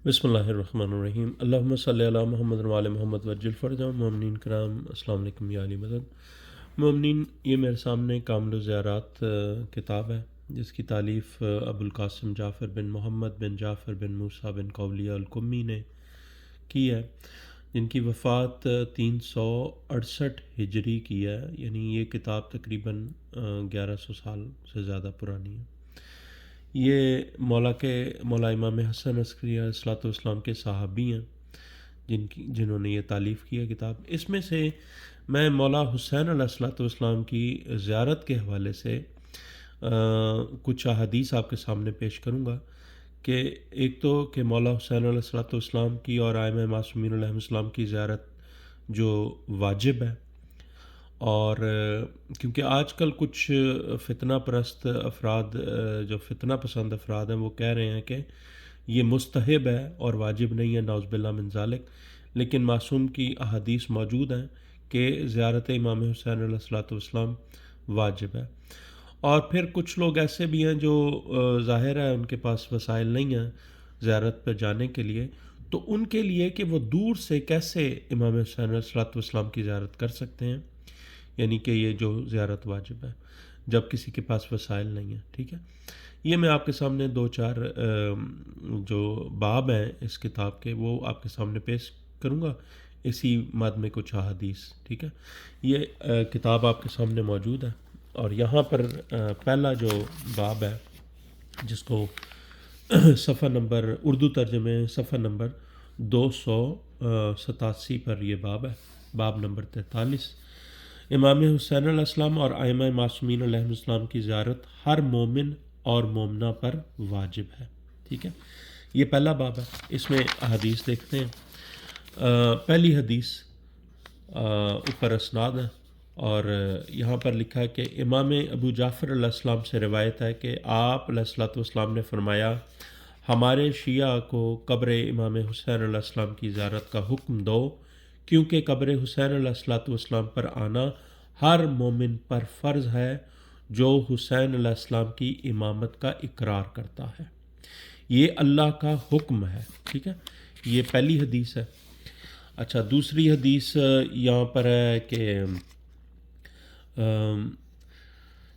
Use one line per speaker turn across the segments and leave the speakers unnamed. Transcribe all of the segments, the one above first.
بسم اللہ الرحمن الرحیم، اللہم صلی علی محمد و علی محمد وجل فرجہ۔ مومنین کرام السلام علیکم یا علی مدد۔ مومنین، یہ میرے سامنے کامل الزیارات کتاب ہے جس کی تالیف ابو القاسم جعفر بن محمد بن جعفر بن موسیٰ بن قولیہ القمی نے کی ہے، جن کی وفات 368 ہجری کی ہے، یعنی یہ کتاب تقریباً 1100 سال سے زیادہ پرانی ہے۔ یہ مولا امام حسن عسکری علیہ الصلوۃ والسلام کے صحابی ہیں جنہوں نے یہ تالیف کیا کتاب۔ اس میں سے میں مولا حسین علیہ الصلوۃ والسلام کی زیارت کے حوالے سے کچھ احادیث آپ کے سامنے پیش کروں گا کہ ایک تو کہ مولا حسین علیہ الصلوۃ والسلام کی اور ائمہ معصومین علیہ السلام کی زیارت جو واجب ہے، اور کیونکہ آج کل کچھ فتنہ پرست افراد جو فتنہ پسند افراد ہیں وہ کہہ رہے ہیں کہ یہ مستحب ہے اور واجب نہیں ہے، نعوذ باللہ من ذالک، لیکن معصوم کی احادیث موجود ہیں کہ زیارت امام حسین علیہ الصلوۃ والسلام واجب ہے۔ اور پھر کچھ لوگ ایسے بھی ہیں جو ظاہر ہے ان کے پاس وسائل نہیں ہیں زیارت پہ جانے کے لیے، تو ان کے لیے کہ وہ دور سے کیسے امام حسین علیہ الصلوۃ والسلام کی زیارت کر سکتے ہیں، یعنی کہ یہ جو زیارت واجب ہے جب کسی کے پاس وسائل نہیں ہیں۔ ٹھیک ہے، یہ میں آپ کے سامنے دو چار جو باب ہیں اس کتاب کے وہ آپ کے سامنے پیش کروں گا، اسی مد میں کچھ احادیث۔ ٹھیک ہے، یہ کتاب آپ کے سامنے موجود ہے، اور یہاں پر پہلا جو باب ہے جس کو صفحہ نمبر اردو ترجمے صفحہ نمبر 287 پر یہ باب ہے، باب نمبر 43۔ امام حسین علیہ السلام اور ائمہ معصومین علیہ السلام کی زیارت ہر مومن اور مومنہ پر واجب ہے۔ ٹھیک ہے، یہ پہلا باب ہے، اس میں حدیث دیکھتے ہیں۔ پہلی حدیث اوپر اسناد ہے، اور یہاں پر لکھا ہے کہ امام ابو جعفر علیہ السلام سے روایت ہے کہ آپ علیہ الصلوۃ والسلام نے فرمایا، ہمارے شیعہ کو قبر امام حسین علیہ السلام کی زیارت کا حکم دو، کیونکہ قبر حسین علیہ الصلوۃ والسلام پر آنا ہر مومن پر فرض ہے جو حسین علیہ السلام کی امامت کا اقرار کرتا ہے، یہ اللہ کا حکم ہے۔ ٹھیک ہے، یہ پہلی حدیث ہے۔ اچھا، دوسری حدیث یہاں پر ہے کہ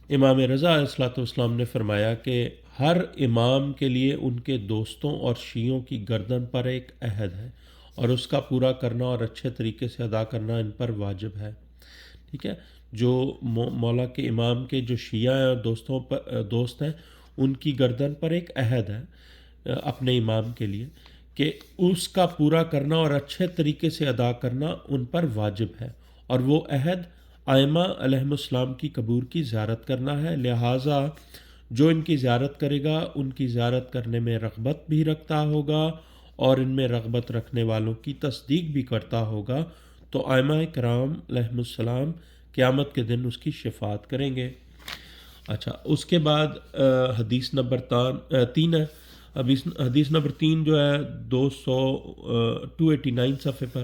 امام رضا علیہ الصلوۃ والسلام نے فرمایا کہ ہر امام کے لیے ان کے دوستوں اور شیعوں کی گردن پر ایک عہد ہے، اور اس کا پورا کرنا اور اچھے طریقے سے ادا کرنا ان پر واجب ہے۔ ٹھیک ہے، جو مولا کے امام کے جو شیعہ ہیں اور دوست ہیں، ان کی گردن پر ایک عہد ہے اپنے امام کے لیے کہ اس کا پورا کرنا اور اچھے طریقے سے ادا کرنا ان پر واجب ہے، اور وہ عہد ائمہ علیہ السلام کی قبور کی زیارت کرنا ہے، لہٰذا جو ان کی زیارت کرے گا ان کی زیارت کرنے میں رغبت بھی رکھتا ہوگا اور ان میں رغبت رکھنے والوں کی تصدیق بھی کرتا ہوگا تو ائمہ کرام علیہ السلام قیامت کے دن اس کی شفاعت کریں گے۔ اچھا، اس کے بعد حدیث نمبر 3 ہے۔ حدیث نمبر 3 جو ہے 289 صفحے پر،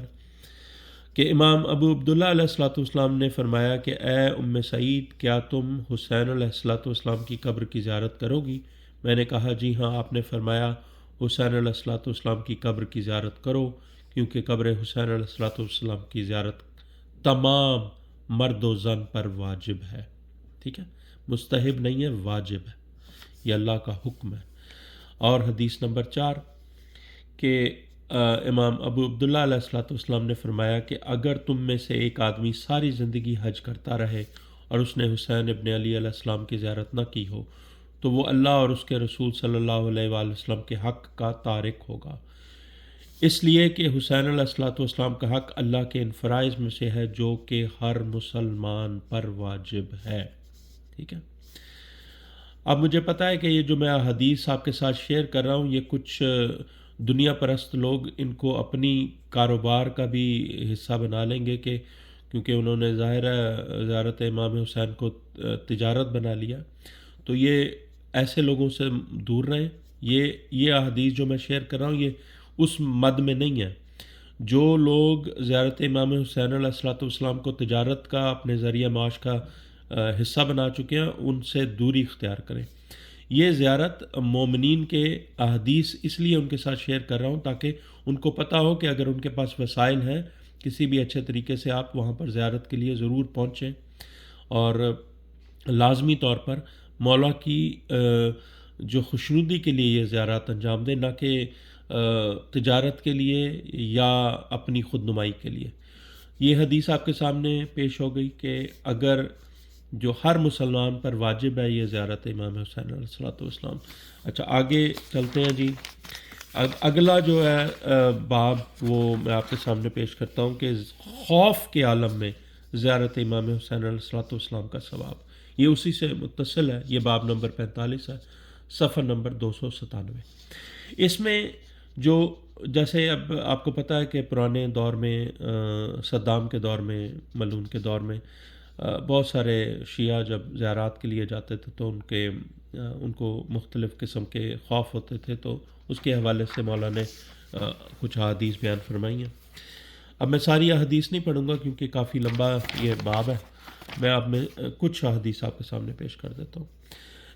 کہ امام ابو عبداللہ علیہ الصلوۃ والسلام نے فرمایا کہ اے ام سعید، کیا تم حسین علیہ الصلوۃ والسلام کی قبر کی زیارت کرو گی؟ میں نے کہا جی ہاں۔ آپ نے فرمایا حسین علیہ الصلوۃ والسلام کی قبر کی زیارت کرو، کیونکہ قبر حسین علیہ الصلوۃ والسلام کی زیارت تمام مرد و زن پر واجب ہے۔ ٹھیک ہے، مستحب نہیں ہے، واجب ہے، یہ اللہ کا حکم ہے۔ اور حدیث نمبر 4 کہ امام ابو عبداللہ علیہ الصلوۃ والسلام نے فرمایا کہ اگر تم میں سے ایک آدمی ساری زندگی حج کرتا رہے اور اس نے حسین ابن علی علیہ السلام کی زیارت نہ کی ہو تو وہ اللہ اور اس کے رسول صلی اللہ علیہ وآلہ وسلم کے حق کا تارک ہوگا، اس لیے کہ حسین علیہ الصلوۃ والسلام کا حق اللہ کے ان فرائض میں سے ہے جو کہ ہر مسلمان پر واجب ہے۔ ٹھیک ہے، اب مجھے پتہ ہے کہ یہ جو میں حدیث آپ کے ساتھ شیئر کر رہا ہوں یہ کچھ دنیا پرست لوگ ان کو اپنی کاروبار کا بھی حصہ بنا لیں گے، کہ کیونکہ انہوں نے ظاہر ہے زیارت امام حسین کو تجارت بنا لیا، تو یہ ایسے لوگوں سے دور رہیں۔ یہ احادیث جو میں شیئر کر رہا ہوں یہ اس مد میں نہیں ہے۔ جو لوگ زیارت امام حسین علیہ الصلوۃ والسلام کو تجارت کا اپنے ذریعہ معاش کا حصہ بنا چکے ہیں ان سے دوری اختیار کریں۔ یہ زیارت مومنین کے احادیث اس لیے ان کے ساتھ شیئر کر رہا ہوں تاکہ ان کو پتہ ہو کہ اگر ان کے پاس وسائل ہیں کسی بھی اچھے طریقے سے آپ وہاں پر زیارت کے لیے ضرور پہنچیں، اور لازمی طور پر مولا کی جو خوشنودی کے لیے یہ زیارات انجام دیں، نہ کہ تجارت کے لیے یا اپنی خود نمائی کے لیے۔ یہ حدیث آپ کے سامنے پیش ہو گئی کہ اگر جو ہر مسلمان پر واجب ہے یہ زیارت امام حسین علیہ الصلوۃ والسلام۔ اچھا آگے چلتے ہیں جی۔ اگلا جو ہے باب وہ میں آپ کے سامنے پیش کرتا ہوں کہ خوف کے عالم میں زیارت امام حسین علیہ الصلوۃ والسلام کا ثواب، یہ اسی سے متصل ہے، یہ باب نمبر 45 ہے، صفحہ نمبر 297۔ اس میں جو جیسے اب آپ کو پتہ ہے کہ پرانے دور میں صدام کے دور میں، ملعون کے دور میں بہت سارے شیعہ جب زیارات کے لیے جاتے تھے تو ان کو مختلف قسم کے خوف ہوتے تھے، تو اس کے حوالے سے مولا نے کچھ احادیث بیان فرمائی ہیں۔ اب میں ساری احادیث نہیں پڑھوں گا کیونکہ کافی لمبا یہ باب ہے، میں اب میں کچھ احادیث آپ کے سامنے پیش کر دیتا ہوں۔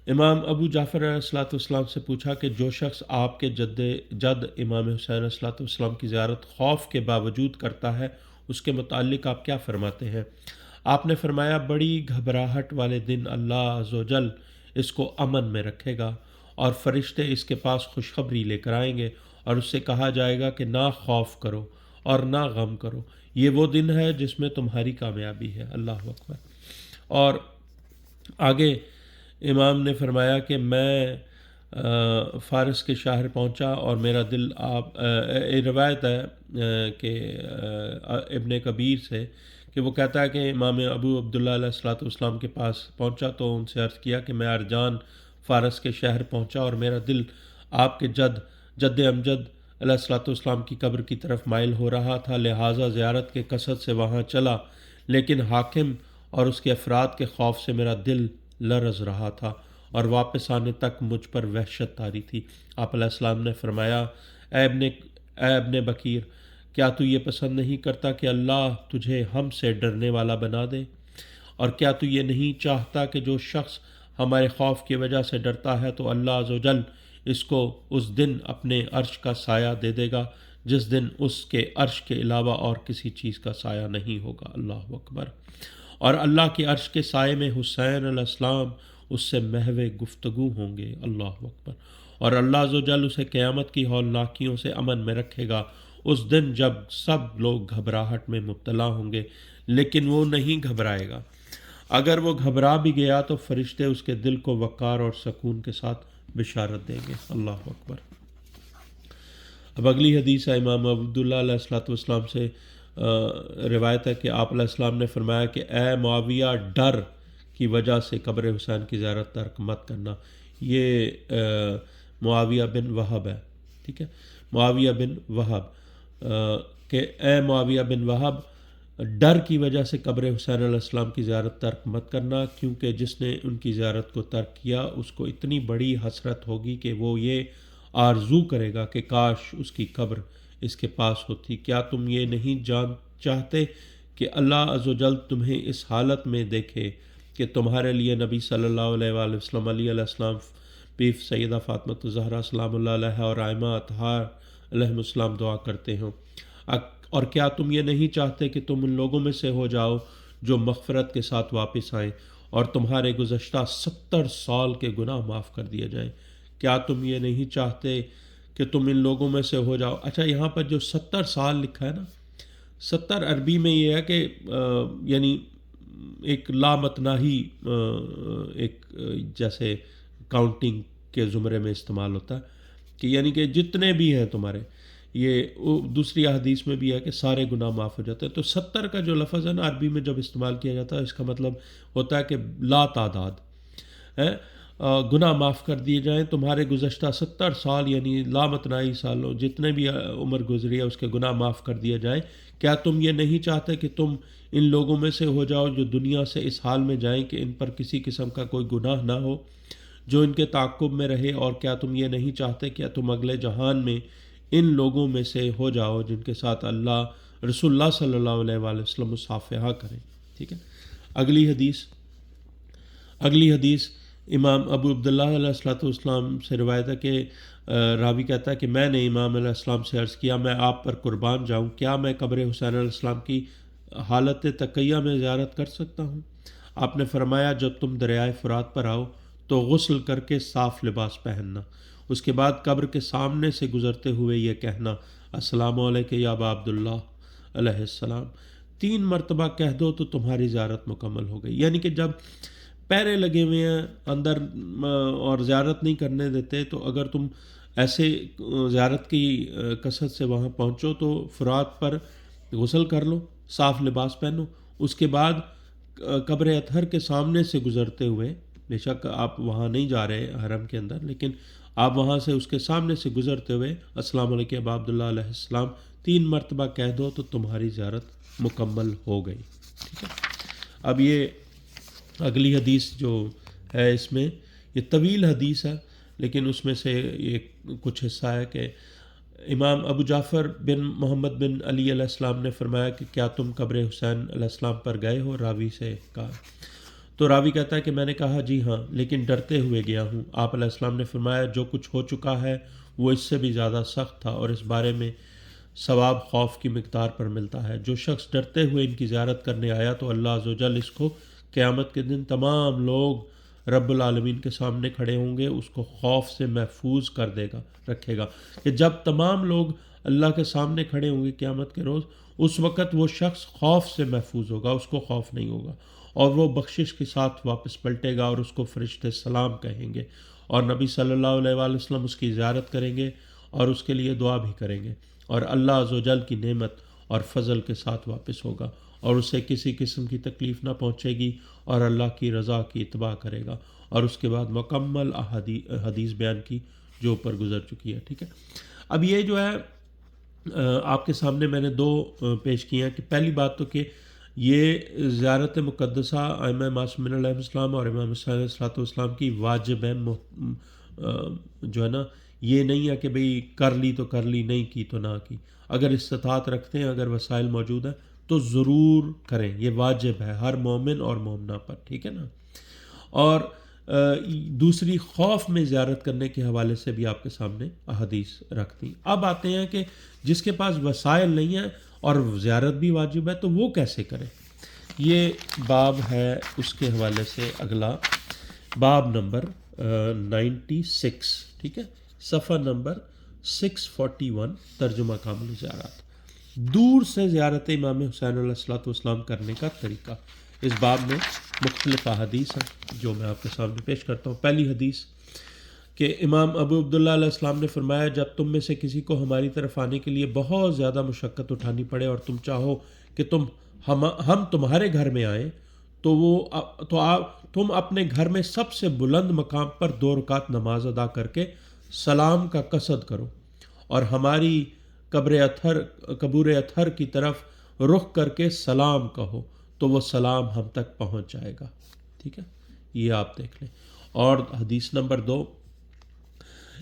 امام ابو جعفر علیہ الصلوۃ والسلام سے پوچھا کہ جو شخص آپ کے جد امام حسین علیہ الصلوۃ والسلام کی زیارت خوف کے باوجود کرتا ہے، اس کے متعلق آپ کیا فرماتے ہیں؟ آپ نے فرمایا بڑی گھبراہٹ والے دن اللہ عز و جل اس کو امن میں رکھے گا، اور فرشتے اس کے پاس خوشخبری لے کر آئیں گے، اور اس سے کہا جائے گا کہ نہ خوف کرو اور نہ غم کرو، یہ وہ دن ہے جس میں تمہاری کامیابی ہے۔ اللہ اکبر۔ اور آگے امام نے فرمایا کہ میں فارس کے شہر پہنچا اور میرا دل روایت ہے کہ ابن کبیر سے کہ وہ کہتا ہے کہ امام ابو عبداللہ علیہ الصلوۃ والسلام کے پاس پہنچا تو ان سے عرض کیا کہ میں ارجان فارس کے شہر پہنچا اور میرا دل آپ کے جد امجد علیہ الصلوۃ والسلام کی قبر کی طرف مائل ہو رہا تھا، لہٰذا زیارت کے قصد سے وہاں چلا، لیکن حاکم اور اس کے افراد کے خوف سے میرا دل لرز رہا تھا اور واپس آنے تک مجھ پر وحشت طاری تھی۔ آپ علیہ السلام نے فرمایا اے ابن بکیر، کیا تو یہ پسند نہیں کرتا کہ اللہ تجھے ہم سے ڈرنے والا بنا دے؟ اور کیا تو یہ نہیں چاہتا کہ جو شخص ہمارے خوف کی وجہ سے ڈرتا ہے تو اللہ عز و جل اس کو اس دن اپنے عرش کا سایہ دے دے گا جس دن اس کے عرش کے علاوہ اور کسی چیز کا سایہ نہیں ہوگا۔ اللہ اکبر۔ اور اللہ کے عرش کے سائے میں حسین علیہ السلام اس سے محو گفتگو ہوں گے۔ اللہ اکبر۔ اور اللہ عز و جل اسے قیامت کی ہولناکیوں سے امن میں رکھے گا اس دن جب سب لوگ گھبراہٹ میں مبتلا ہوں گے، لیکن وہ نہیں گھبرائے گا۔ اگر وہ گھبرا بھی گیا تو فرشتے اس کے دل کو وقار اور سکون کے ساتھ بشارت دیں گے۔ اللہ اکبر۔ اب اگلی حدیث ہے امام عبداللہ علیہ الصلوۃ والسلام سے روایت ہے کہ آپ علیہ السلام نے فرمایا کہ اے معاویہ، ڈر کی وجہ سے قبر حسین کی زیارت ترک مت کرنا۔ یہ معاویہ بن وہب ہے، ٹھیک ہے، معاویہ بن وہب کہ اے معاویہ بن وہب، ڈر کی وجہ سے قبر حسین علیہ السلام کی زیارت ترک مت کرنا، کیونکہ جس نے ان کی زیارت کو ترک کیا اس کو اتنی بڑی حسرت ہوگی کہ وہ یہ آرزو کرے گا کہ کاش اس کی قبر اس کے پاس ہوتی۔ کیا تم یہ نہیں چاہتے کہ اللہ عز و جل تمہیں اس حالت میں دیکھے کہ تمہارے لیے نبی صلی اللہ علیہ وآلہ وسلم، علی علیہ السلام، بیف سیدہ فاطمہ الزہرا سلام اللہ علیہ اور ائمہ اطہار علیہم السلام دعا کرتے ہوں؟ اور کیا تم یہ نہیں چاہتے کہ تم ان لوگوں میں سے ہو جاؤ جو مغفرت کے ساتھ واپس آئیں اور تمہارے گزشتہ 70 سال کے گناہ معاف کر دیے جائیں؟ کیا تم یہ نہیں چاہتے کہ تم ان لوگوں میں سے ہو جاؤ؟ اچھا، یہاں پر جو 70 سال لکھا ہے نا، 70 عربی میں یہ ہے کہ یعنی ایک لامتناہی ایک جیسے کاؤنٹنگ کے زمرے میں استعمال ہوتا ہے کہ یعنی کہ جتنے بھی ہیں تمہارے، یہ دوسری حدیث میں بھی ہے کہ سارے گناہ معاف ہو جاتے ہیں۔ تو 70 کا جو لفظ ہے نا عربی میں جب استعمال کیا جاتا ہے اس کا مطلب ہوتا ہے کہ لا تعداد ہے، گناہ معاف کر دیے جائیں تمہارے گزشتہ 70 سال، یعنی لامتناہی سالوں جتنے بھی عمر گزری ہے اس کے گناہ معاف کر دیے جائیں۔ کیا تم یہ نہیں چاہتے کہ تم ان لوگوں میں سے ہو جاؤ جو دنیا سے اس حال میں جائیں کہ ان پر کسی قسم کا کوئی گناہ نہ ہو جو ان کے تعاقب میں رہے؟ اور کیا تم یہ نہیں چاہتے کہ تم اگلے جہان میں ان لوگوں میں سے ہو جاؤ جن کے ساتھ اللہ رسول اللہ صلی اللہ علیہ وآلہ وسلم مصافحہ کریں؟ ٹھیک ہے۔ اگلی حدیث امام ابو عبداللہ علیہ الصلوۃ والسلام سے روایت ہے کہ راوی کہتا ہے کہ میں نے امام علیہ السلام سے عرض کیا میں آپ پر قربان جاؤں، کیا میں قبر حسین علیہ السلام کی حالت تقیہ میں زیارت کر سکتا ہوں؟ آپ نے فرمایا جب تم دریائے فرات پر آؤ تو غسل کر کے صاف لباس پہننا، اس کے بعد قبر کے سامنے سے گزرتے ہوئے یہ کہنا السلام علیکم یا ابا عبداللہ علیہ السلام، 3 مرتبہ کہہ دو تو تمہاری زیارت مکمل ہو گئی۔ یعنی کہ جب پہرے لگے ہوئے ہیں اندر اور زیارت نہیں کرنے دیتے، تو اگر تم ایسے زیارت کی کثرت سے وہاں پہنچو تو فرات پر غسل کر لو، صاف لباس پہنو، اس کے بعد قبر اطہر کے سامنے سے گزرتے ہوئے، بے شک آپ وہاں نہیں جا رہے حرم کے اندر، لیکن آپ وہاں سے اس کے سامنے سے گزرتے ہوئے السلام علیکم ابا عبداللہ علیہ السلام 3 مرتبہ کہہ دو تو تمہاری زیارت مکمل ہو گئی۔ ٹھیک ہے، اب یہ اگلی حدیث جو ہے اس میں یہ طویل حدیث ہے، لیکن اس میں سے یہ کچھ حصہ ہے کہ امام ابو جعفر بن محمد بن علی علیہ السلام نے فرمایا کہ کیا تم قبر حسین علیہ السلام پر گئے ہو؟ راوی سے کہا، تو راوی کہتا ہے کہ میں نے کہا جی ہاں، لیکن ڈرتے ہوئے گیا ہوں۔ آپ علیہ السلام نے فرمایا جو کچھ ہو چکا ہے وہ اس سے بھی زیادہ سخت تھا، اور اس بارے میں ثواب خوف کی مقدار پر ملتا ہے۔ جو شخص ڈرتے ہوئے ان کی زیارت کرنے آیا تو اللہ عز و جل اس کو قیامت کے دن تمام لوگ رب العالمین کے سامنے کھڑے ہوں گے، اس کو خوف سے محفوظ کر دے گا، رکھے گا، کہ جب تمام لوگ اللہ کے سامنے کھڑے ہوں گے قیامت کے روز، اس وقت وہ شخص خوف سے محفوظ ہوگا، اس کو خوف نہیں ہوگا، اور وہ بخشش کے ساتھ واپس پلٹے گا، اور اس کو فرشتے سلام کہیں گے، اور نبی صلی اللہ علیہ وآلہ وسلم اس کی زیارت کریں گے اور اس کے لیے دعا بھی کریں گے، اور اللہ عز و جل کی نعمت اور فضل کے ساتھ واپس ہوگا، اور اسے کسی قسم کی تکلیف نہ پہنچے گی، اور اللہ کی رضا کی اتباع کرے گا، اور اس کے بعد مکمل حدیث بیان کی جو اوپر گزر چکی ہے۔ ٹھیک ہے، اب یہ جو ہے آپ کے سامنے میں نے 2 پیش کیے ہیں، کہ پہلی بات تو کہ یہ زیارت مقدسہ ائمہ معصومین علیہ السلام اور امام حسین علیہ الصلوۃ والسلام کی واجب ہے، جو ہے نا، یہ نہیں ہے کہ بھئی کر لی تو کر لی، نہیں کی تو نہ کی، اگر استطاعت رکھتے ہیں، اگر وسائل موجود ہیں تو ضرور کریں، یہ واجب ہے ہر مومن اور مومنہ پر۔ ٹھیک ہے نا، اور دوسری خوف میں زیارت کرنے کے حوالے سے بھی آپ کے سامنے احادیث رکھتی۔ اب آتے ہیں کہ جس کے پاس وسائل نہیں ہیں اور زیارت بھی واجب ہے تو وہ کیسے کرے، یہ باب ہے اس کے حوالے سے اگلا، باب نمبر 96، ٹھیک ہے، صفحہ نمبر 641، ترجمہ کامل الزیارات، دور سے زیارت امام حسین علیہ الصلوۃ والسلام کرنے کا طریقہ۔ اس باب میں مختلف احادیث ہیں جو میں آپ کے سامنے پیش کرتا ہوں۔ پہلی حدیث کہ امام ابو عبداللہ علیہ السلام نے فرمایا جب تم میں سے کسی کو ہماری طرف آنے کے لیے بہت زیادہ مشقت اٹھانی پڑے اور تم چاہو کہ ہم تمہارے گھر میں آئیں تو تم اپنے گھر میں سب سے بلند مقام پر 2 رکعت نماز ادا کر کے سلام کا قصد کرو، اور ہماری قبور اطہر کی طرف رخ کر کے سلام کہو تو وہ سلام ہم تک پہنچ جائے گا۔ ٹھیک ہے، یہ آپ دیکھ لیں۔ اور حدیث نمبر 2،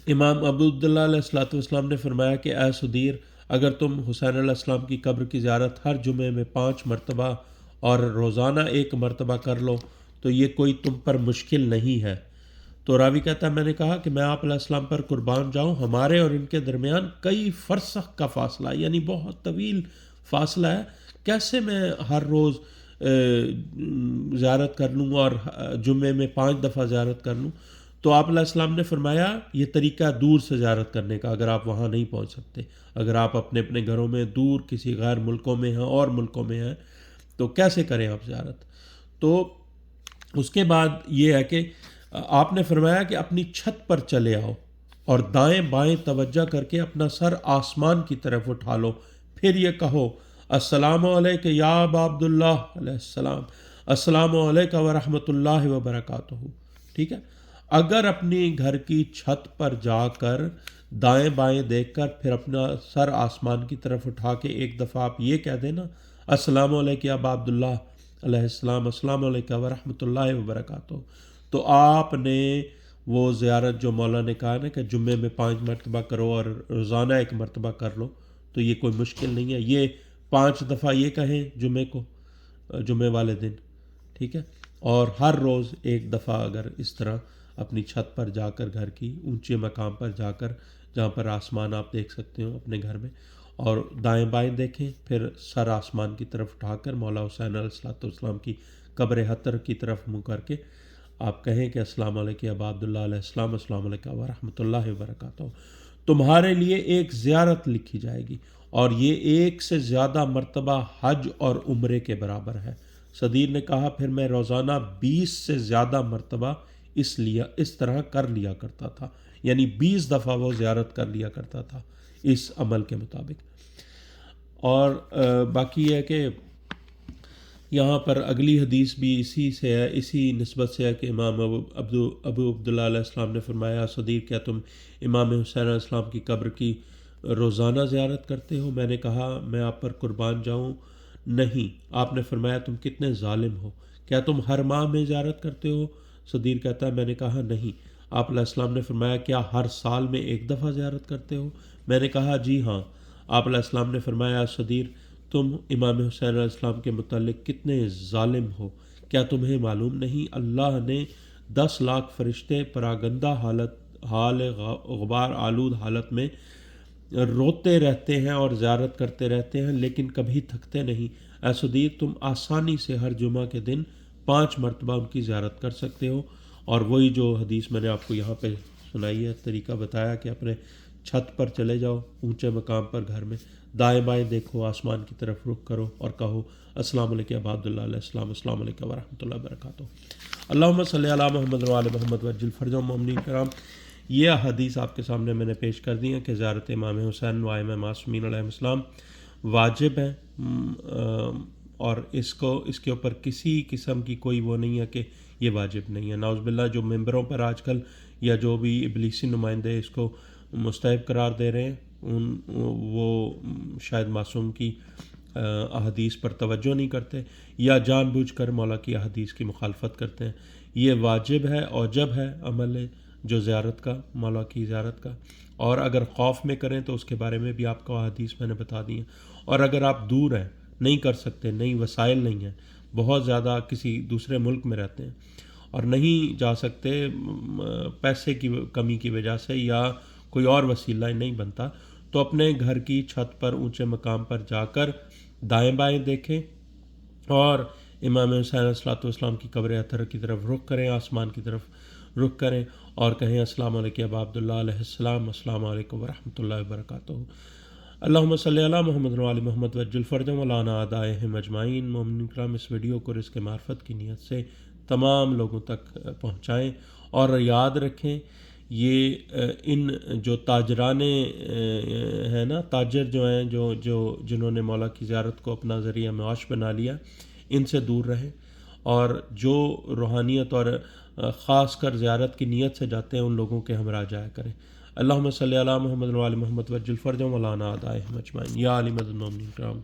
امام ابو عبداللہ علیہ الصلوۃ والسلام نے فرمایا کہ اے صدیر، اگر تم حسین علیہ السلام کی قبر کی زیارت ہر جمعے میں 5 مرتبہ اور روزانہ 1 مرتبہ کر لو تو یہ کوئی تم پر مشکل نہیں ہے۔ تو راوی کہتا ہے میں نے کہا کہ میں آپ علیہ السلام پر قربان جاؤں، ہمارے اور ان کے درمیان کئی فرسخ کا فاصلہ ہے، یعنی بہت طویل فاصلہ ہے، کیسے میں ہر روز زیارت کر لوں اور جمعے میں 5 دفعہ زیارت کر لوں؟ تو آپ علیہ السلام نے فرمایا یہ طریقہ دور سے زیارت کرنے کا، اگر آپ وہاں نہیں پہنچ سکتے، اگر آپ اپنے گھروں میں دور کسی غیر ملکوں میں ہیں اور ملکوں میں ہیں تو کیسے کریں آپ زیارت؟ تو اس کے بعد یہ ہے کہ آپ نے فرمایا کہ اپنی چھت پر چلے آؤ اور دائیں بائیں توجہ کر کے اپنا سر آسمان کی طرف اٹھا لو، پھر یہ کہو السلام علیکم یا ابا عبداللہ علیہ السلام، السلام علیکم ورحمۃ اللہ وبرکاتہ۔ ٹھیک ہے، اگر اپنی گھر کی چھت پر جا کر دائیں بائیں دیکھ کر پھر اپنا سر آسمان کی طرف اٹھا کے ایک دفعہ آپ یہ کہہ دینا السلام علیکم یا ابا عبداللہ علیہ السلام، السلام علیکم ورحمۃ اللہ وبرکاتہ، تو آپ نے وہ زیارت جو مولا نے کہا نا کہ جمعے میں 5 مرتبہ کرو اور روزانہ 1 مرتبہ کر لو، تو یہ کوئی مشکل نہیں ہے، یہ 5 دفعہ یہ کہیں جمعے والے دن، ٹھیک ہے، اور ہر روز ایک دفعہ اگر اس طرح اپنی چھت پر جا کر، گھر کی اونچے مقام پر جا کر، جہاں پر آسمان آپ دیکھ سکتے ہو اپنے گھر میں، اور دائیں بائیں دیکھیں، پھر سر آسمان کی طرف اٹھا کر مولا حسین علیہ الصلوۃ والسلام کی قبر حطر کی طرف منہ کر کے آپ کہیں کہ السلام علیکم ابا عبداللہ علیہ السلام، السلام علیکم ورحمۃ اللہ وبرکاتہ، تمہارے لیے ایک زیارت لکھی جائے گی، اور یہ ایک سے زیادہ مرتبہ حج اور عمرے کے برابر ہے۔ صدیر نے کہا پھر میں روزانہ 20 سے زیادہ مرتبہ اس طرح کر لیا کرتا تھا، یعنی 20 دفعہ وہ زیارت کر لیا کرتا تھا اس عمل کے مطابق۔ اور باقی یہ ہے کہ یہاں پر اگلی حدیث بھی اسی سے ہے، اسی نسبت سے ہے کہ امام ابو عبداللہ علیہ السلام نے فرمایا، صدیق کیا تم امام حسین علیہ السلام کی قبر کی روزانہ زیارت کرتے ہو؟ میں نے کہا میں آپ پر قربان جاؤں نہیں۔ آپ نے فرمایا تم کتنے ظالم ہو، کیا تم ہر ماہ میں زیارت کرتے ہو؟ صدیق کہتا ہے میں نے کہا نہیں۔ آپ علیہ السلام نے فرمایا کیا ہر سال میں ایک دفعہ زیارت کرتے ہو؟ میں نے کہا جی ہاں۔ آپ علیہ السلام نے فرمایا صدیر تم امام حسین علیہ السلام کے متعلق کتنے ظالم ہو، کیا تمہیں معلوم نہیں اللہ نے 10 لاکھ فرشتے پراگندہ حال غبار آلود حالت میں روتے رہتے ہیں اور زیارت کرتے رہتے ہیں لیکن کبھی تھکتے نہیں۔ اے صدیر تم آسانی سے ہر جمعہ کے دن 5 مرتبہ ان کی زیارت کر سکتے ہو۔ اور وہی جو حدیث میں نے آپ کو یہاں پہ سنائی ہے، طریقہ بتایا کہ اپنے چھت پر چلے جاؤ، اونچے مقام پر گھر میں، دائیں بائیں دیکھو، آسمان کی طرف رخ کرو اور کہو السلام علیکم ابا عبداللہ علیہ السلام، السلام علیکم ورحمۃ اللہ وبرکاتہ، اللہم صلی علی محمد وعلی محمد وعجل فرجہ۔ مومنین کرام، یہ حدیث آپ کے سامنے میں نے پیش کر دی ہے کہ زیارت امام حسین و ائمہ معصومین علیہ السلام واجب ہے، اور اس کے اوپر کسی قسم کی کوئی وہ نہیں ہے کہ یہ واجب نہیں ہے۔ نعوذ باللہ جو ممبروں پر آج کل یا جو بھی ابلیسی نمائندے اس کو مستحب قرار دے رہے ہیں، وہ شاید معصوم کی احادیث پر توجہ نہیں کرتے یا جان بوجھ کر مولا کی احادیث کی مخالفت کرتے ہیں۔ یہ واجب ہے، اوجب ہے عمل جو زیارت کا، مولا کی زیارت کا، اور اگر خوف میں کریں تو اس کے بارے میں بھی آپ کو احادیث میں نے بتا دی ہیں۔ اور اگر آپ دور ہیں، نہیں کر سکتے، نہیں وسائل نہیں ہیں، بہت زیادہ کسی دوسرے ملک میں رہتے ہیں اور نہیں جا سکتے پیسے کی کمی کی وجہ سے یا کوئی اور وسیلہ نہیں بنتا، تو اپنے گھر کی چھت پر اونچے مقام پر جا کر دائیں بائیں دیکھیں اور امام حسین علیہ الصلوۃ والسلام کی قبر اطہر کی طرف رخ کریں، آسمان کی طرف رخ کریں اور کہیں السلام علیکم ابا عبداللہ علیہ السلام، السلام علیکم ورحمۃ اللہ وبرکاتہ، اللہم صلی علی محمد وعلی محمد وعجل فرجہم وعلی اعدائہم اجمعین۔ مومنین کرام، اس ویڈیو کو رزق معرفت کی نیت سے تمام لوگوں تک پہنچائیں اور یاد رکھیں یہ ان جو تاجران ہیں نا، تاجر جو ہیں، جنہوں نے مولا کی زیارت کو اپنا ذریعہ معاش بنا لیا، ان سے دور رہیں، اور جو روحانیت اور خاص کر زیارت کی نیت سے جاتے ہیں ان لوگوں کے ہمراہ جایا کریں۔ اللہم صلی علی محمد وعلی محمد وعجل فرجہم وعلی اعدائہم اجمعین، یا علی مدد مومنین کرام۔